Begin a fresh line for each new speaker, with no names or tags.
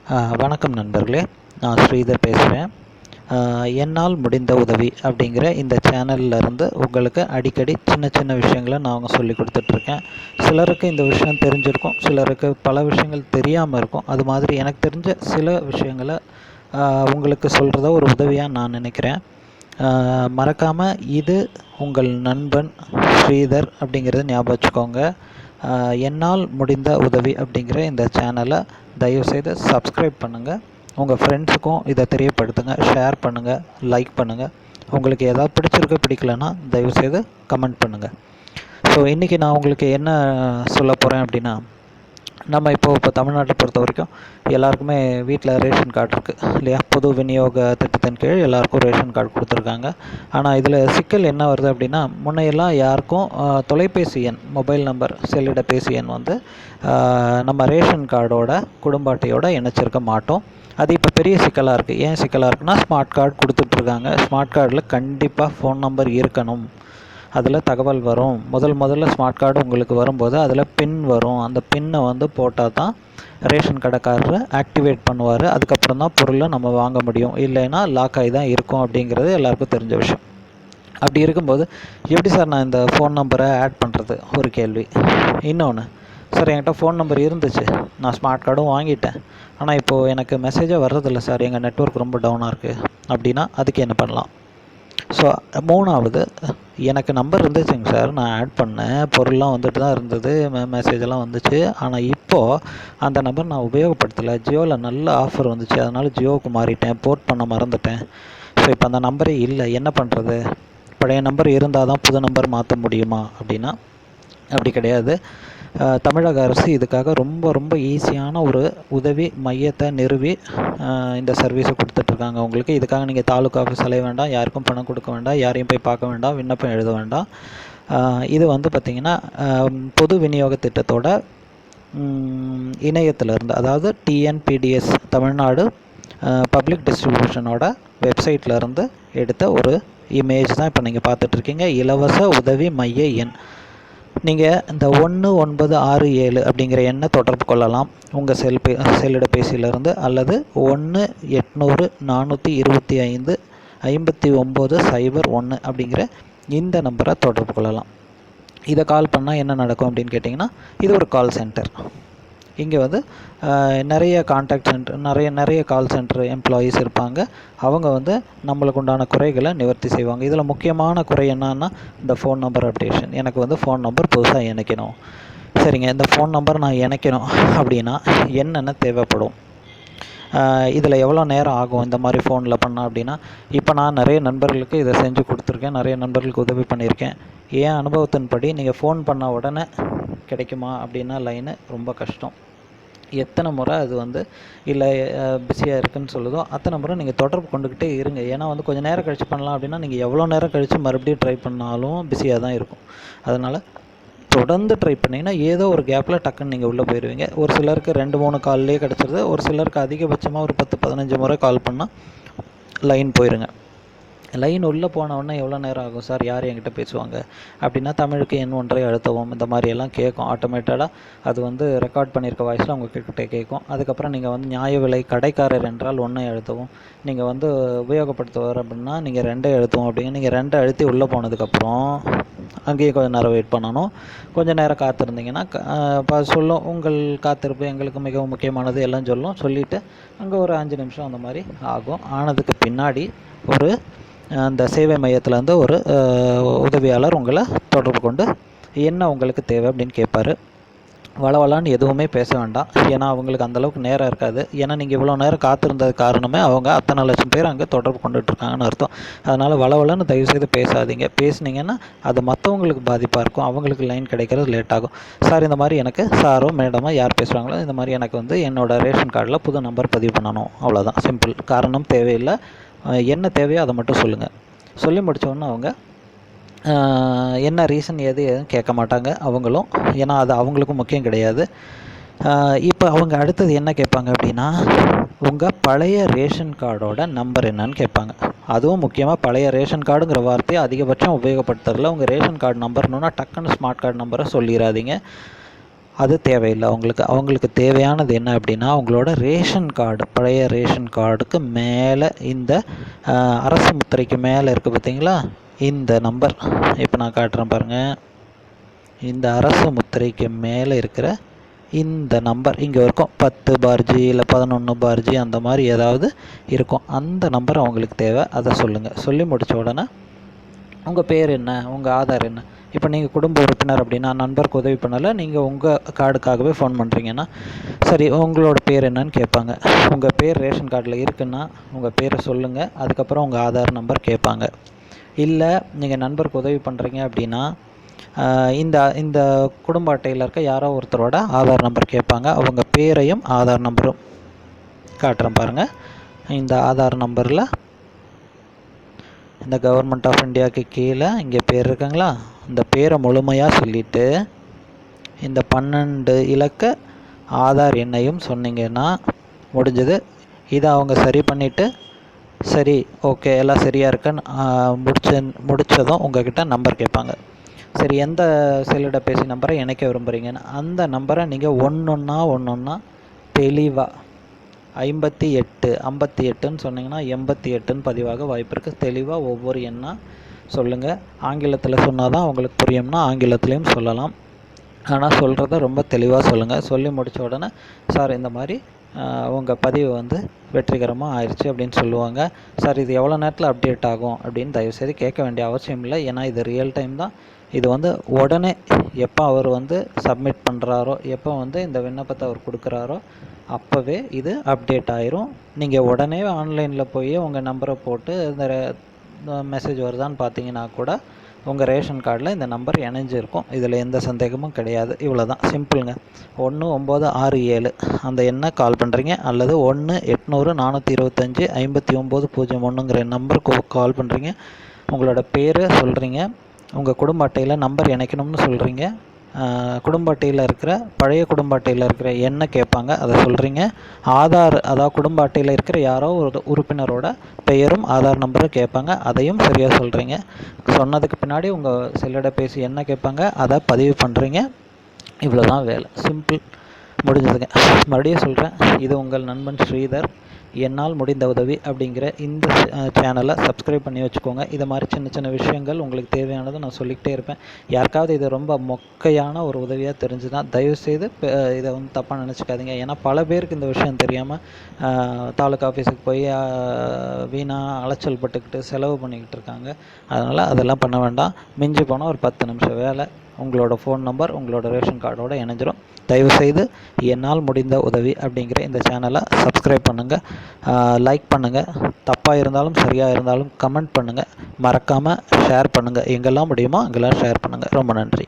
வணக்கம் நண்பர்களே, நான் ஸ்ரீதர் பேசுகிறேன். என்னால் முடிந்த உதவி அப்படிங்கிற இந்த சேனல்ல இருந்து உங்களுக்கு அடிக்கடி சின்ன சின்ன விஷயங்களை நான் சொல்லி கொடுத்துட்ருக்கேன். சிலருக்கு இந்த விஷயம் தெரிஞ்சிருக்கும், சிலருக்கு பல விஷயங்கள் தெரியாமல் இருக்கும். அது மாதிரி எனக்கு தெரிஞ்ச சில விஷயங்களை உங்களுக்கு சொல்கிறத ஒரு உதவியாக நான் நினைக்கிறேன். மறக்காமல் இது உங்கள் நண்பன் ஸ்ரீதர் அப்படிங்கிறத ஞாபகம் வச்சுக்கோங்க. என்னால் முடிந்த உதவி அப்படிங்கிற இந்த சேனலை தயவுசெய்து சப்ஸ்கிரைப் பண்ணுங்கள். உங்கள் ஃப்ரெண்ட்ஸுக்கும் இதை தெரியப்படுத்துங்க, ஷேர் பண்ணுங்கள், லைக் பண்ணுங்கள். உங்களுக்கு எதாவது பிடிச்சிருக்கு பிடிக்கலன்னா தயவுசெய்து கமெண்ட் பண்ணுங்கள். ஸோ இன்றைக்கி நான் உங்களுக்கு என்ன சொல்ல போகிறேன் அப்படின்னா, நம்ம இப்போ தமிழ்நாட்டை பொறுத்த வரைக்கும் எல்லாருக்குமே வீட்டில் ரேஷன் கார்டு இருக்குது இல்லையா? பொது விநியோக திட்டத்தின் கீழ் எல்லாருக்கும் ரேஷன் கார்டு கொடுத்துருக்காங்க. ஆனால் இதில் சிக்கல் என்ன வருது அப்படின்னா, முன்னையெல்லாம் யாருக்கும் தொலைபேசி எண், மொபைல் நம்பர், செல்லிடப்பேசி எண் நம்ம ரேஷன் கார்டோட குடும்ப அட்டையோட இணைச்சிருக்க மாட்டோம். அது இப்போ பெரிய சிக்கலாக இருக்குது. ஏன் சிக்கலாக இருக்குன்னா, ஸ்மார்ட் கார்டு கொடுத்துட்ருக்காங்க. ஸ்மார்ட் கார்டில் கண்டிப்பாக ஃபோன் நம்பர் இருக்கணும், அதில் தகவல் வரும். முதல்ல ஸ்மார்ட் கார்டு உங்களுக்கு வரும்போது அதில் பின் வரும். அந்த பின்னை போட்டால் தான் ரேஷன் கடைக்காரர் ஆக்டிவேட் பண்ணுவார். அதுக்கப்புறம் தான் பொருளை நம்ம வாங்க முடியும். இல்லைன்னா லாக் ஆகி தான் இருக்கும் அப்படிங்கிறது எல்லாருக்கும் தெரிஞ்ச விஷயம். அப்படி இருக்கும்போது எப்படி சார் நான் இந்த ஃபோன் நம்பரை ஆட் பண்ணுறது, ஒரு கேள்வி. இன்னொன்று, சார் என்கிட்ட ஃபோன் நம்பர் இருந்துச்சு, நான் ஸ்மார்ட் கார்டும் வாங்கிட்டேன், ஆனால் இப்போது எனக்கு மெசேஜே வர்றதில்லை சார், எங்கள் நெட்வொர்க் ரொம்ப டவுனாக இருக்குது அப்படின்னா அதுக்கு என்ன பண்ணலாம்? ஸோ மூணாவது, எனக்கு நம்பர் இருந்துச்சுங்க சார், நான் ஆட் பண்ணேன், பொருள்லாம் வந்துட்டு தான் இருந்தது, மெசேஜெல்லாம் வந்துச்சு, ஆனால் இப்போது அந்த நம்பர் நான் உபயோகப்படுத்தலை. ஜியோவில் நல்ல ஆஃபர் வந்துச்சு, அதனால் ஜியோவுக்கு மாறிட்டேன், போர்ட் பண்ண மறந்துட்டேன். ஸோ இப்போ அந்த நம்பரே இல்லை, என்ன பண்ணுறது? பழைய நம்பர் இருந்தால் தான் புது நம்பர் மாற்ற முடியுமா அப்படின்னா அப்படி கிடையாது. தமிழக அரசு இதுக்காக ரொம்ப ரொம்ப ஈஸியான ஒரு உதவி மையத்தை நிறுவி இந்த சர்வீஸை கொடுத்துட்ருக்காங்க உங்களுக்கு. இதுக்காக நீங்கள் தாலுக்கா ஆஃபீஸ் அலைய வேண்டாம், யாருக்கும் பணம் கொடுக்க வேண்டாம், யாரையும் போய் பார்க்க வேண்டாம், விண்ணப்பம் எழுத வேண்டாம். இது பார்த்திங்கன்னா பொது விநியோக திட்டத்தோட இணையத்திலேருந்து, அதாவது டிஎன்பிடிஎஸ் தமிழ்நாடு பப்ளிக் டிஸ்ட்ரிபியூஷனோட வெப்சைட்லேருந்து எடுத்த ஒரு இமேஜ் தான் இப்போ நீங்கள் பார்த்துட்ருக்கீங்க. இலவச உதவி மைய எண். நீங்கள் இந்த 1967 அப்படிங்கிற எண்ணை தொடர்பு கொள்ளலாம் உங்கள் செல்லிடப்பேசியிலேருந்து, அல்லது 1-800-425-5901 அப்படிங்கிற இந்த நம்பரை தொடர்பு கொள்ளலாம். இதை கால் பண்ணால் என்ன நடக்கும் அப்படின்னு கேட்டிங்கன்னா, இது ஒரு கால் சென்டர். இங்கே நிறைய கான்டாக்ட் சென்டர், நிறைய கால் சென்டர் எம்ப்ளாயீஸ் இருப்பாங்க. அவங்க நம்மளுக்கு உண்டான குறைகளை நிவர்த்தி செய்வாங்க. இதில் முக்கியமான குறை என்னன்னா, இந்த ஃபோன் நம்பர் அப்டேஷன். எனக்கு ஃபோன் நம்பர் புதுசாக இணைக்கணும். சரிங்க, இந்த ஃபோன் நம்பர் நான் இணைக்கணும் அப்படின்னா என்னென்ன தேவைப்படும், இதில் எவ்வளோ நேரம் ஆகும் இந்த மாதிரி ஃபோனில் பண்ணால் அப்படின்னா, இப்போ நான் நிறைய நண்பர்களுக்கு இதை செஞ்சு கொடுத்துருக்கேன், நிறைய நண்பர்களுக்கு உதவி பண்ணியிருக்கேன். என் அனுபவத்தின்படி நீங்கள் ஃபோன் பண்ண உடனே கிடைக்குமா அப்படின்னா லைனு ரொம்ப கஷ்டம். எத்தனை முறை அது இல்லை பிஸியாக இருக்குதுன்னு சொல்லுதோ அத்தனை முறை நீங்கள் தொடர்பு கொண்டுக்கிட்டே இருங்க. ஏன்னா கொஞ்சம் நேரம் கழித்து பண்ணலாம் அப்படின்னா நீங்கள் எவ்வளோ நேரம் கழித்து மறுபடியும் ட்ரை பண்ணாலும் பிஸியாக தான் இருக்கும். அதனால் தொடர்ந்து ட்ரை பண்ணிங்கன்னா ஏதோ ஒரு கேப்பில் டக்குன்னு நீங்கள் உள்ளே போயிடுவீங்க. ஒரு சிலருக்கு 2-3 கால்லேயே கிடச்சிருது, ஒரு சிலருக்கு அதிகபட்சமாக ஒரு 10-15 முறை கால் பண்ணால் லைன் போயிருங்க. லைன் உள்ளே போனவுடனே எவ்வளோ நேரம் ஆகும் சார், யார் என்கிட்ட பேசுவாங்க அப்படின்னா, தமிழுக்கு எண் 1 அழுத்தவும், இந்த மாதிரியெல்லாம் கேட்கும். ஆட்டோமேட்டடாக அது ரெக்கார்ட் பண்ணியிருக்க வாய்ஸில் உங்கள்கிட்ட கேட்கும். அதுக்கப்புறம் நீங்கள் நியாய விலை கடைக்காரர் என்றால் 1 அழுத்தவும், நீங்கள் உபயோகப்படுத்துவார் அப்படின்னா நீங்கள் 2 அழுத்தவும். அப்படிங்க நீங்கள் 2 அழுத்தி உள்ளே போனதுக்கப்புறம் அங்கேயே கொஞ்சம் நேரம் வெயிட் பண்ணணும். கொஞ்சம் நேரம் காத்திருந்தீங்கன்னா சொல்லும், உங்கள் காத்திருப்பு எங்களுக்கு மிகவும் முக்கியமானது எல்லாம் சொல்லிவிட்டு அங்கே ஒரு 5 நிமிஷம் அந்த மாதிரி ஆகும். ஆனதுக்கு பின்னாடி அந்த சேவை மையத்திலேருந்து ஒரு உதவியாளர் உங்களை தொடர்பு கொண்டு என்ன உங்களுக்கு தேவை அப்படின்னு கேட்பார். வளவலான்னு எதுவுமே பேச வேண்டாம், ஏன்னா அவங்களுக்கு அந்தளவுக்கு நேரம் இருக்காது. ஏன்னா நீங்கள் இவ்வளோ நேரம் காத்திருந்தது காரணமே அவங்க அத்தனை லட்சம் பேர் அங்கே தொடர்பு கொண்டுட்ருக்காங்கன்னு அர்த்தம். அதனால் வளவலான்னு தயவுசெய்து பேசாதீங்க. பேசுனீங்கன்னா அது மற்றவங்களுக்கு பாதிப்பாக இருக்கும், அவங்களுக்கு லைன் கிடைக்கிறது லேட் ஆகும். சார், இந்த மாதிரி எனக்கு சாரோ மேடமோ யார் பேசுகிறாங்களோ, இந்த மாதிரி எனக்கு என்னோடய ரேஷன் கார்டில் புது நம்பர் பதிவு பண்ணணும், அவ்வளோதான், சிம்பிள். காரணம் தேவையில்லை, என்ன தேவையோ அதை மட்டும் சொல்லுங்கள். சொல்லி முடித்தோடனே அவங்க என்ன ரீசன் எதுன்னு கேட்க மாட்டாங்க அவங்களும், ஏன்னா அது அவங்களுக்கும் முக்கியம் கிடையாது. இப்போ அவங்க அடுத்தது என்ன கேட்பாங்க அப்படின்னா, உங்கள் பழைய ரேஷன் கார்டோட நம்பர் என்னன்னு கேட்பாங்க. அதுவும் முக்கியமாக பழைய ரேஷன் கார்டுங்கிற வார்த்தையை அதிகபட்சம் உபயோகப்படுத்துறதுல உங்கள் ரேஷன் கார்டு நம்பர்னுன்னா டக்குன்னு ஸ்மார்ட் கார்டு நம்பரை சொல்லிடாதீங்க. அது தேவையில்லை அவங்களுக்கு தேவையானது என்ன அப்படின்னா, உங்களோட ரேஷன் கார்டு, பழைய ரேஷன் கார்டுக்கு மேலே இந்த அரசு முத்திரைக்கு மேலே இருக்குது பார்த்தீங்களா, இந்த நம்பர் இப்போ நான் காட்டுறேன் பாருங்கள். இந்த அரசு முத்திரைக்கு மேலே இருக்கிற இந்த நம்பர் இங்கே இருக்கும், 10 பார்-G இல்லை 11 பார்-G அந்த மாதிரி ஏதாவது இருக்கும். அந்த நம்பர் அவங்களுக்கு தேவை. அதை சொல்லுங்கள். சொல்லி முடித்த உடனே உங்கள் பேர் என்ன, உங்கள் ஆதார் என்ன. இப்போ நீங்கள் குடும்ப உறுப்பினர் அப்படின்னா, நண்பருக்கு உதவி பண்ணலை, நீங்கள் உங்கள் கார்டுக்காகவே ஃபோன் பண்ணுறீங்கன்னா, சரி உங்களோட பேர் என்னன்னு கேட்பாங்க. உங்கள் பேர் ரேஷன் கார்டில் இருக்குன்னா உங்கள் பேரை சொல்லுங்கள். அதுக்கப்புறம் உங்கள் ஆதார் நம்பர் கேட்பாங்க. இல்லை நீங்கள் நண்பருக்கு உதவி பண்ணுறீங்க அப்படின்னா, இந்த இந்த குடும்ப அட்டையில் இருக்க யாரோ ஒருத்தரோட ஆதார் நம்பர் கேட்பாங்க. அவங்க பேரையும் ஆதார் நம்பரும் காட்டுறேன் பாருங்கள். இந்த ஆதார் நம்பரில் இந்த கவர்மெண்ட் ஆஃப் இந்தியாவுக்கு கீழே இங்கே பேர் இருக்குங்களா, இந்த பேரை முழுமையாக சொல்லிவிட்டு இந்த 12 இலக்க ஆதார் எண்ணையும் சொன்னீங்கன்னா முடிஞ்சது. இதை அவங்க சரி பண்ணிவிட்டு, சரி ஓகே எல்லாம் சரியாக இருக்குன்னு முடித்ததும் உங்கள்கிட்ட நம்பர் கேட்பாங்க. சரி எந்த செல்லிடப்பேசி நம்பரை இணைக்க விரும்புகிறீங்கன்னு அந்த நம்பரை நீங்கள் ஒன்றொன்னா தெளிவாக 58 சொன்னீங்கன்னா 88ன்னு பதிவாக வாய்ப்பு இருக்குது. தெளிவாக ஒவ்வொரு எண்ணாக சொல்லுங்கள். ஆங்கிலத்தில் சொன்னால் தான் உங்களுக்கு புரியும்னா ஆங்கிலத்துலேயும் சொல்லலாம். ஆனால் சொல்கிறத ரொம்ப தெளிவாக சொல்லுங்கள். சொல்லி முடித்த உடனே சார் இந்த மாதிரி உங்கள் பதிவு வந்து வெற்றிகரமாக ஆயிடுச்சு அப்படின்னு சொல்லுவாங்க. சார் இது எவ்வளோ நேரத்தில் அப்டேட் ஆகும் அப்படின்னு தயவுசெய்து கேட்க வேண்டிய அவசியம் இல்லை. ஏன்னா இது ரியல் டைம் தான். இது வந்து உடனே எப்போ அவர் வந்து சப்மிட் பண்ணுறாரோ, எப்போ வந்து இந்த விண்ணப்பத்தை அவர் கொடுக்குறாரோ அப்போவே இது அப்டேட் ஆயிரும். நீங்கள் உடனே ஆன்லைனில் போய் உங்கள் நம்பரை போட்டு இந்த மெசேஜ் வருதான்னு பார்த்தீங்கன்னா கூட உங்கள் ரேஷன் கார்டில் இந்த நம்பர் இணைஞ்சிருக்கும். இதில் எந்த சந்தேகமும் கிடையாது. இவ்வளோ தான், சிம்பிளுங்க. 1967 அந்த எண்ணை கால் பண்ணுறீங்க, அல்லது 1-800-425-5901ங்கிற நம்பருக்கு கால் பண்ணுறீங்க. உங்களோட பேர் சொல்கிறீங்க, உங்கள் குடும்ப அட்டையில் நம்பர் இணைக்கணும்னு சொல்கிறீங்க, குடும்ப அட்டையில் இருக்கிற பழைய குடும்ப அட்டையில் இருக்கிற எண்ணை கேட்பாங்க, அதை சொல்கிறீங்க. ஆதார், அதாவது குடும்ப அட்டையில் இருக்கிற யாரோ ஒரு உறுப்பினரோட பெயரும் ஆதார் நம்பரும் கேட்பாங்க, அதையும் சரியாக சொல்கிறீங்க. சொன்னதுக்கு பின்னாடி உங்கள் செல்லிடப்பேசி எண்ணை கேட்பாங்க, அதை பதிவு பண்ணுறீங்க. இவ்வளோ தான் வேலை, சிம்பிள், முடிஞ்சதுங்க. மறுபடியும் சொல்கிறேன், இது உங்கள் நண்பன் ஸ்ரீதர். என்னால் முடிந்த உதவி அப்படிங்கிற இந்த சேனலை சப்ஸ்கிரைப் பண்ணி வச்சுக்கோங்க. இது மாதிரி சின்ன சின்ன விஷயங்கள் உங்களுக்கு தேவையானதை நான் சொல்லிக்கிட்டே இருப்பேன். யாருக்காவது இது ரொம்ப மொக்கையான ஒரு உதவியாக தெரிஞ்சுன்னா தயவுசெய்து இதை வந்து தப்பாக நினச்சிக்காதீங்க. ஏன்னா பல பேருக்கு இந்த விஷயம் தெரியாமல் தாலுக்கா ஆஃபீஸுக்கு போய் வீணாக அலைச்சல் பட்டுக்கிட்டு செலவு பண்ணிக்கிட்டு இருக்காங்க. அதனால் அதெல்லாம் பண்ண வேண்டாம். மிஞ்சி போனால் ஒரு 10 நிமிஷம் வேலை, உங்களோட ஃபோன் நம்பர் உங்களோட ரேஷன் கார்டோடு இணைஞ்சிரும். தயவுசெய்து என்னால் முடிந்த உதவி அப்படிங்கிற இந்த சேனலை சப்ஸ்கிரைப் பண்ணுங்கள், லைக் பண்ணுங்கள். தப்பாக இருந்தாலும் சரியாக இருந்தாலும் கமெண்ட் பண்ணுங்கள். மறக்காமல் ஷேர் பண்ணுங்கள். எங்கெல்லாம் முடியுமோ அங்கெல்லாம் ஷேர் பண்ணுங்கள். ரொம்ப நன்றி.